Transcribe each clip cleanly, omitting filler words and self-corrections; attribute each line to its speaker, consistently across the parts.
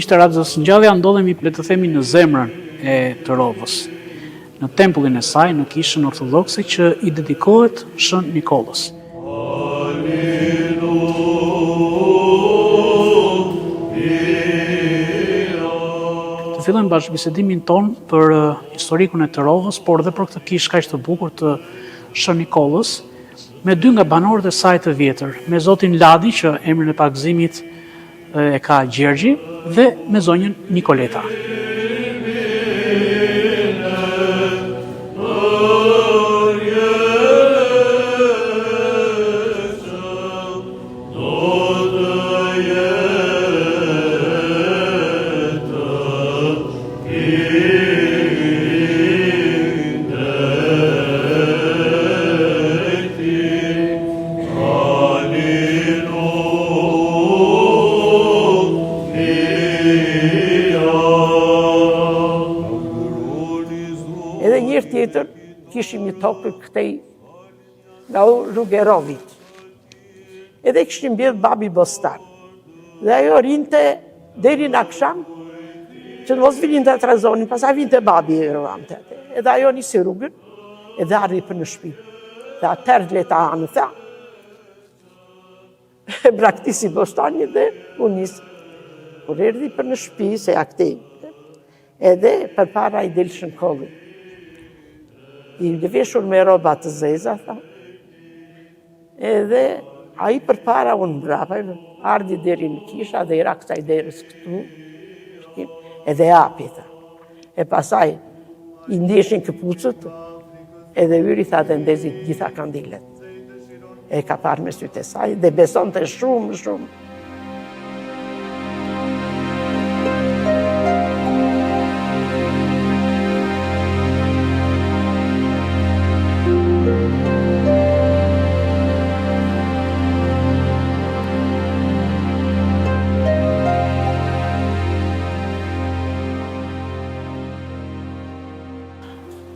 Speaker 1: Miqtë e radios Ngjallja, ndodhemi le të themi në zemrën e të Rovës, në tempullin e saj, në kishën ortodokse që i dedikohet Shën Nikollës. Të fillojmë bashkëbisedimin ton për historikun e të Rovës, por dhe për këtë kishë kaq të bukur të Shën Nikollës, me dy nga banorët e saj të vjetër, me zotin Ladi, që emrin e pakëzimit e ka Gjergji, dhe me zonjën Nikoleta.
Speaker 2: Tjetër, kishim një tokë këtej nga rrugë e Rovit. Edhe kishim mbjedh babi Bostan. Dhe ajo rinte deri në akşam, që mos vinin të trezonin, pastaj vinte babi e rovante. Edhe ajo nisi rrugën, edhe arri për në shtëpi. Dhe atëherë leta anë tha, braktisi Bostani dhe unë nisi. Kur erdhi për në shtëpi, se ja këtej, edhe përpara i delshën kollin. I lëveshur me roba të zeza, tha. Edhe a i përpara unë mbrapa, ardi deri në kisha dhe i ra kësaj derës këtu, edhe api, tha. E pasaj, i ndeshin këpucët, edhe yri, tha, dhe ndezit gjitha kandilet. E ka parë me sytë e saj, dhe beson të shumë, shumë.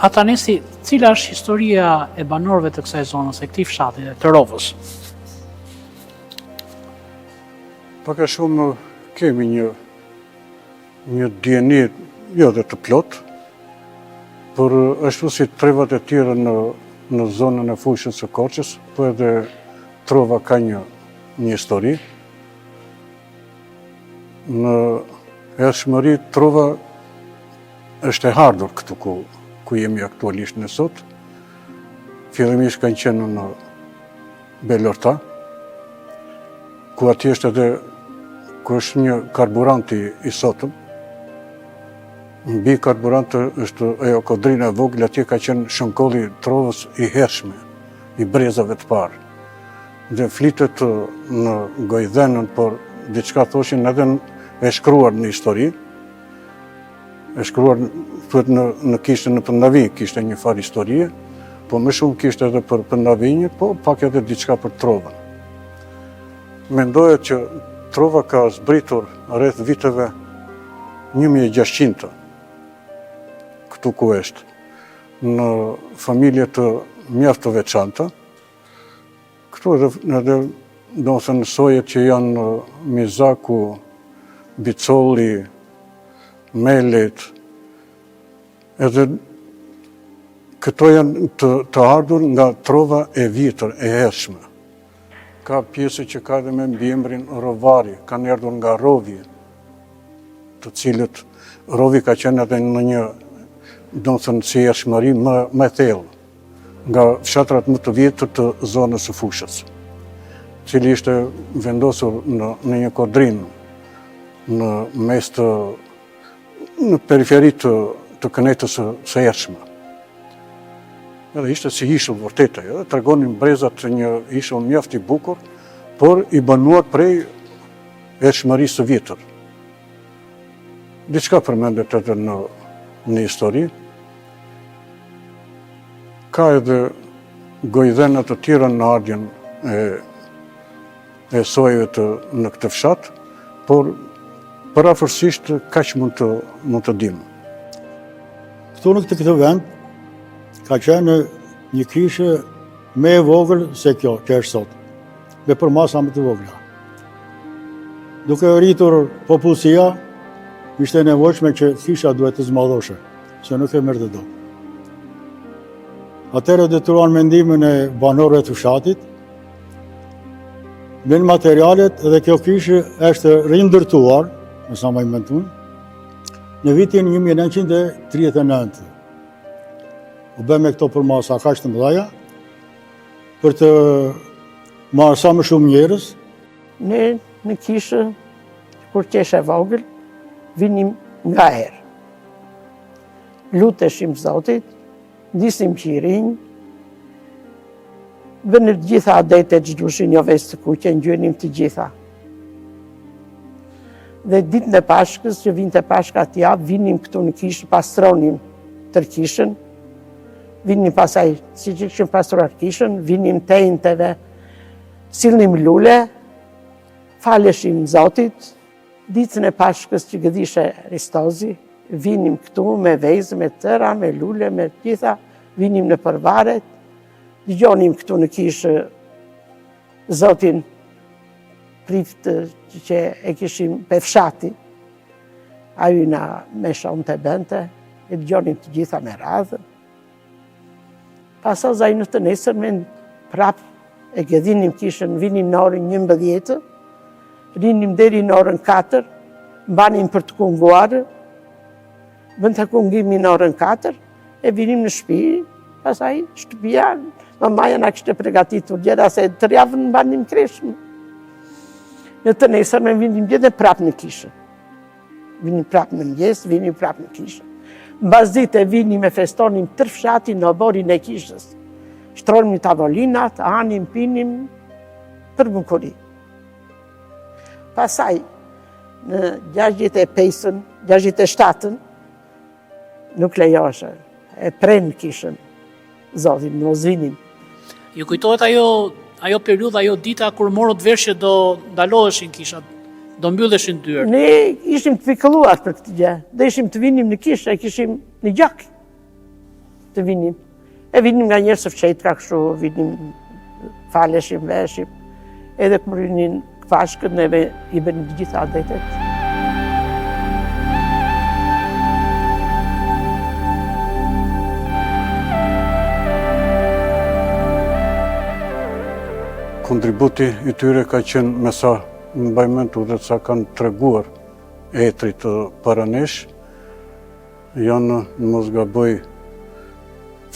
Speaker 1: Atanesi, cila është historia e banorëve të kësaj zonës, e këtij fshati, të Rovës?
Speaker 3: Pak a shumë kemi një DNA, jo dhe të plot, por ashtu si trevat e tjera në zonën e fushës së Korçës, po edhe Trova ka një histori. Në hershmëri Trova është e hardur këtu ku jemi aktualisht në sot. Fillimisht kanë qenë në Belorta, ku atje është edhe ku është një karburant i sotëm. Mbi karburant është ajo kodrina e vogël, atje ka qenë shënkolli Trovës i hershme, i brezave të parë. Dhe flitet në Gojdhenën, por diçka thoshin edhe e shkruar në histori. E shkruar në kishte në Përndavinj, kishte një farë historie, po më shumë kishte edhe për Përndavinj, po pak edhe diçka për Trovën. Mendohet që Trova ka zbritur rreth viteve 1600 këtu ku është, në familje të mjaft të veçanta. Këtu edhe do të thënë sojet që janë Mizaku, Bicolli, Melet, edhe këto janë të ardhur nga Trova e vjetër, e hershme. Ka pjesë që ka edhe me mbiemrin Rovari, kanë ardhur nga Rovi, të cilët Rovi ka qenë edhe në një, do të thënë si hershmëri më thellë, nga fshatrat më të vjetër të zonës së Fushës, cili ishte vendosur në një kodrinë në mes në periferi të kënetës së hershme. Edhe ishte si ishull vërtet, edhe tregonin brezat një ishull mjaft i bukur, por i banuar prej hershmërisë së vjetër. Diçka përmendet edhe në histori. Ka edhe gojdhena të tjera në ardhjen e sojeve në këtë fshat, por parafërsisht kaq mund të dimë.
Speaker 4: Këtu në këtë vend ka qenë një kishë më e vogël se kjo që është sot, me përmasa më të vogla. Duke rritur popullsia, ishte e nevojshme që kisha duhet të zmadhoshe, se nuk e mërë të do. Atëherë detyruan mendimin e banorëve të fshatit, bën materialet dhe kjo kishë është rindërtuar, me sa më inventun, në vitin 1939. U bë me këto përmasa kaq të mëdha, për të marrë sa më shumë njerëz.
Speaker 2: Ne në kishë, kur qeshe vogël, vinim nga herë. Luteshim Zotit, ndisim qirinj, bënë të gjitha adete që gjushin jo veç të kuqe, ngjynim të gjitha. Dhe ditën e Pashkës, që vinte Pashka të javë, vinim këtu në kishë, pastronim tër kishën, vinim pasaj, si që këshim pastruar kishën, vinim tejnteve, silnim lule, faleshim Zotit, ditën e Pashkës që gëdishe Ristozi, vinim këtu me vezë, me tëra, me lule, me gjitha, vinim në përvaret, dëgjonim këtu në kishë Zotin priftë që e kishim pe fshati, aju na me shonë të bente, e dëgjonim të gjitha me radhë. Pasa zaj në të nesër me prap e gëdhinim kishën, vinim në orën 11, rinim deri në orën 4, mbanim për të kunguarë, bën të kungimi në orën 4, e vinim në shtëpi, pasaj shtëpia, mamaja na kishte pregatitur gjera se të javën mbanim kreshmë. Në të nesër me vinim gjithë dhe prap në kishë. Vinim prap në mëngjes, vinim prap në kishë. Mbas dite vinim e festonim tër fshati në oborin e kishës. Shtronim tavolinat, anim, pinim, për bukuri. Pasaj, në 65-ën, 67-ën, nuk lejoshe, e prenë kishën, Zotin, në ozvinim.
Speaker 1: Ju kujtohet ajo periudha, ajo dita kur morët vesh që do ndaloheshin kishat, do mbylleshin dyert.
Speaker 2: Ne ishim të pikëlluar për këtë gjë, dhe ishim të vinim në kishë, e kishim në gjak të vinim. E vinim nga njerë së fqetë ka kështu, vinim, faleshim, veshim, edhe kër rinin Pashkën, neve i bënim të gjitha adetet.
Speaker 3: Kontributi i tyre ka qenë me sa në mbajmentu dhe sa kanë treguar etrit të paranesh, janë në mos gaboj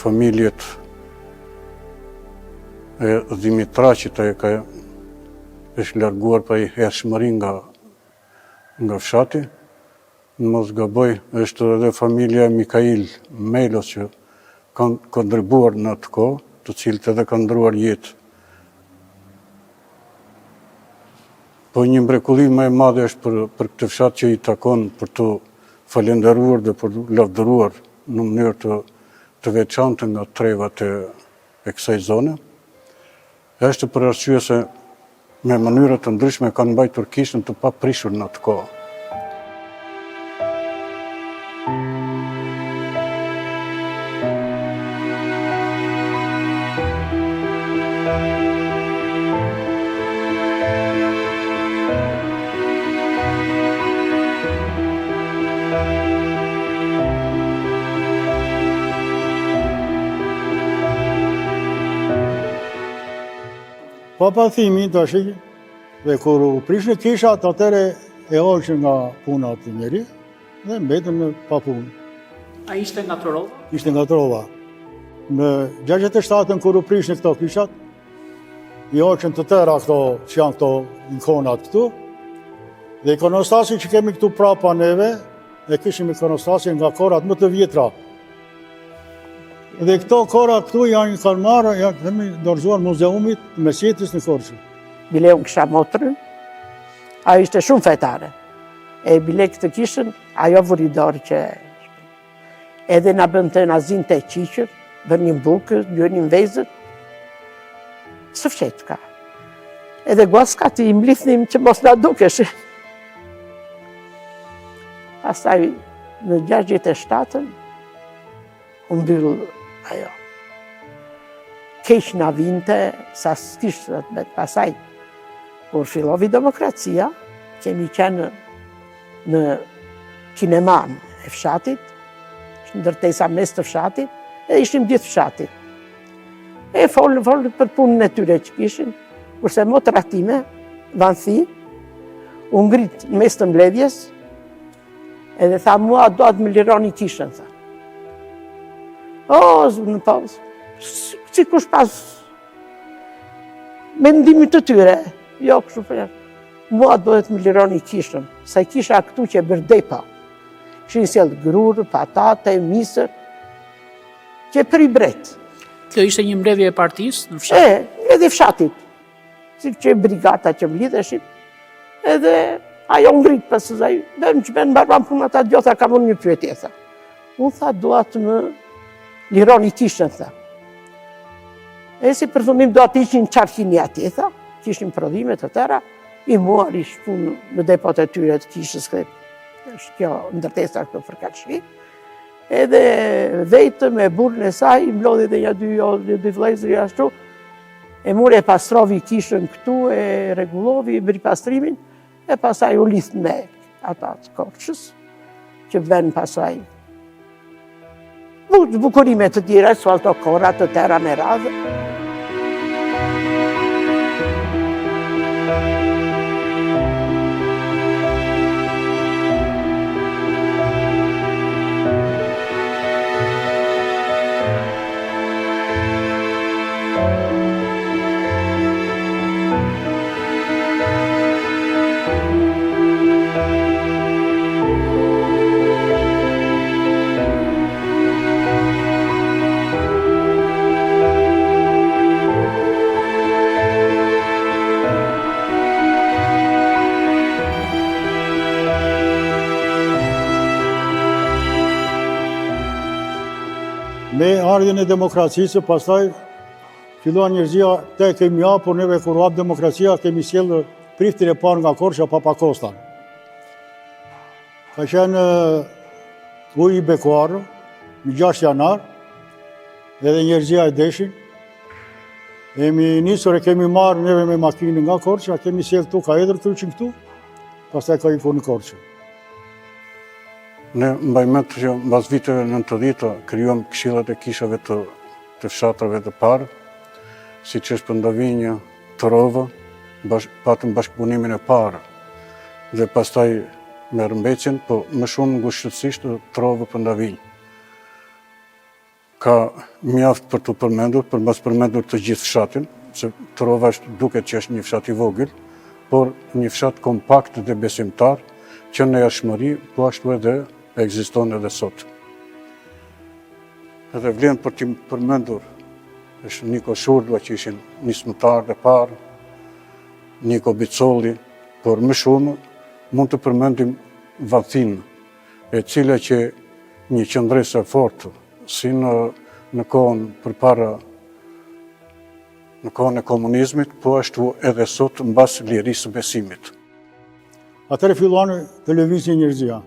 Speaker 3: familjet e Dimitraqit, e ka është larguar pa i hershmëri nga fshati, në mos gaboj është edhe familja e Mikail Melos që kanë kontribuar në atë kohë, të cilët edhe kanë ndruar jetë. Po një mrekulli më e madhe është për këtë fshat që i takon për të falenderuar dhe për të lavdëruar në mënyrë të veçantë nga trevat e kësaj zone. Është për arsye se me mënyra të ndryshme kanë mbajtur kishën të paprishur në atë kohë.
Speaker 4: Papathimi të ashtë, dhe kur u prishë në kishat, atëre e olqën nga punat të njeri, dhe mbetën në papunë.
Speaker 1: A ishte nga Trova?
Speaker 4: Ishte nga Trova. Në 67-ën, kur u prishë në këto kishat, i olqën të tëra këto, që janë këto ikonat këtu, dhe ikonostasin që kemi këtu prapa neve, e kishim ikonostasin nga korat më të vjetra. Dhe këto kora këtu kanë marrë, kemi dorëzuar muzeumit të Mesjetës në Korçë.
Speaker 2: Bile unë kisha motrën, ajo ishte shumë fetare. E bile këtë kishën, ajo vëridorë që edhe na bënte na zinte qiqër, bënim bukë, gjënim vezët, së fshetë ka. Edhe guaskat i mblithnim që mos na dukesh. Pastaj në 67-ën, u mbyll ajo. Keq na vinte, sa s'kishte të betë pasaj. Kur fillovi demokracia, kemi qenë në kineman e fshatit, ndërtesa mes të fshatit, e ishim gjithë fshatit. E folën për punën e tyre që kishin, kurse motra time, Vanthi, u ngrit në mes të mbledhjes, edhe tha mua do atë më lironi kishën, tha. O, në pauzë, si kush pas mendimit të tyre, jo kështu për mua do të më lironi kishën, sa kisha këtu që bërdepa, kishin sjellë grurë, patate, misër, që për i bret.
Speaker 1: Kjo ishte një mbledhje e partisë në fshat?
Speaker 2: Edhe fshatit, si që brigata që mlidheshin, edhe ajo ngrit pastaj, bëm që bën mbarvan punat atë gjotha, kam unë një pyetje, tha. Unë tha, dua të më lironi kishën, tha. E si përfundim do atë ishin qarkini atje, tha, kishin prodhime të tëra, i muar ish punë në depot e tyre të kishës këtë, është kjo ndërtesa këto fërkatshi, edhe vejtë me burën e saj, i mlodhi dhe një dy vëllezër ashtu, e mure e pastrovi kishën këtu, e regullovi, bëri pastrimin, e pasaj u lith me ata të korqës, që vënë pasaj bukurime të tjera, sualto kora të tëra me radhë.
Speaker 4: Me ardhjen e demokracisë, pastaj fillua njerëzia te kemi ja, por neve kur hap demokracia kemi sjellë priftin e parë nga Korça Papakostan. Ka qenë uji i bekuar, në 6 janar, edhe njerëzia e deshin. Kemi nisur e kemi marrë neve me makinë nga Korça, kemi sjellë këtu, ka edhër kryqin këtu, pastaj ka ikur në Korçë.
Speaker 3: Ne mbajmet që mbas viteve 90 krijuam këshillat e kishave të fshatrave të parë, siç është Pëndavinjë, Trovë, patëm bashkëpunimin e parë dhe pastaj me Rëmbeqen, po më shumë ngushëtësisht Trovë Pëndavinjë. Ka mjaft për të përmendur, për mbas përmendur të gjithë fshatin, se Trova duket që është një fshat i vogël, por një fshat kompakt dhe besimtar, që në jashtëmëri, po ashtu edhe ekziston edhe sot. Edhe vlen për t'i përmendur, është Niko Shurdua që ishin nismëtarët e parë, Niko Bicolli, por më shumë mund të përmendim Vanthin, e cila që një qëndresë e fortë, si në kohën përpara në kohën e komunizmit, po ashtu edhe sot mbas lirisë besimit.
Speaker 4: Atëre filluan të lëvizje njerëzia.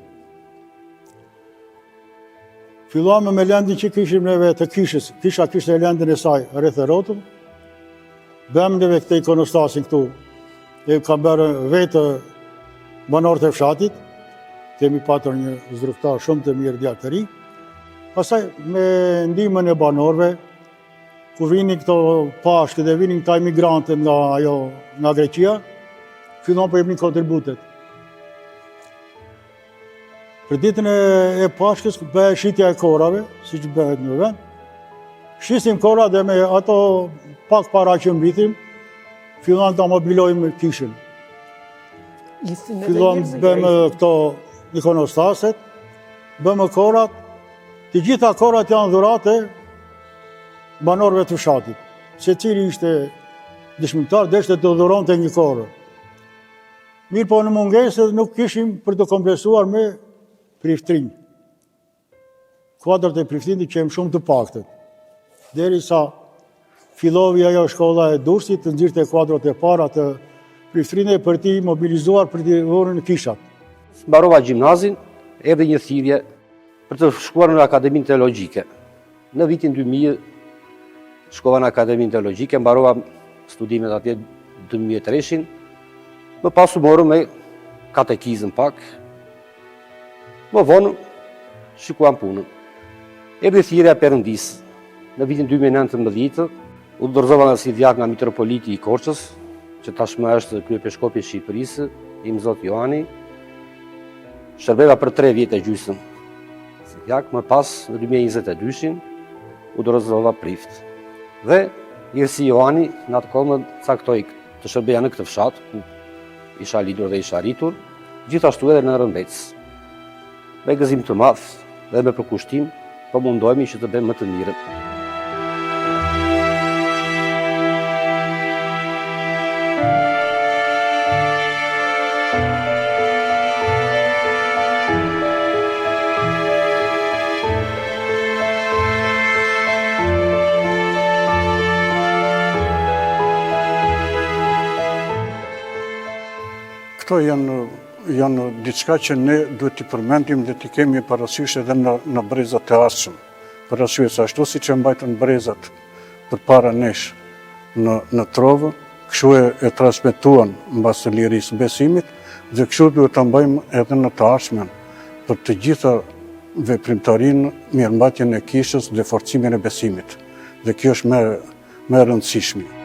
Speaker 4: Filluam me lendin që kishim neve të kishës, kisha kishte lendin e saj rreth e rrotull, bëm neve këtë ikonostasin këtu, e kam bërë vetë banorët e fshatit, kemi patër një zdruftar shumë të mirë djatë të ri, pastaj me ndihmën e banorëve, kur vinin këto pashkë dhe vinin këta emigrantët nga Greqia, fillon për jepnin kontributet. Për ditën e Pashkës bëhe shitja e korave, si që bëhet në vend. Shisim kora dhe me ato pak para që mbitim, fillon të mobilojmë kishën. Fillon bëmë këto ikonostaset, bëmë korat, të gjitha korat janë dhurate banorëve të fshatit. Se cili ishte dëshmimtar, deshte të dhuron të një korë. Mirë po në mungesë nuk kishim për të komplesuar me priftrinj. Kuadrat e priftinit që jem shumë të paktët. Derisa fillovi ajo shkolla e Durrësit të nxirrte kuadrat e para të priftrinit për t'i mobilizuar për t'i vënë në kishat.
Speaker 5: Mbarova gjimnazin, erdhi një thirrje për të shkuar në Akademinë Teologjike. Në vitin 2000 shkova në Akademinë Teologjike, mbarova studimet atje 2003-shin, më pas u morëm me katekizëm pak. Më vonë, shikuam punën. Erdhi thirrja e Perëndisë. Në vitin 2019, u dorëzova si vjak nga mitropoliti i Korçës, që tashmë është kryepiskopi i Shqipërisë, im Zot Johani. Shërbeva për 3 vjet e gjysmë si vjak, më pas në 2022 u dorëzova prift. Dhe Irsi Johani në atë kohë më caktoi të shërbeja në këtë fshat, ku isha lidur dhe isha rritur, gjithashtu edhe në Rëndec. Me gëzim të madh dhe me përkushtim, po mundohemi që të bëjmë më të mirën.
Speaker 3: Këto janë diçka që ne duhet t'i përmendim dhe t'i kemi parasysh edhe në brezat e ardhshëm. Për arsye se ashtu siç e mbajtën brezat përpara nesh në trovë, kështu e transmetuan mbas së lirisë besimit dhe kështu duhet ta mbajmë edhe në të ardhmen për të gjitha veprimtarinë, mirëmbajtjen e kishës dhe forcimin e besimit. Dhe kjo është më e rëndësishme.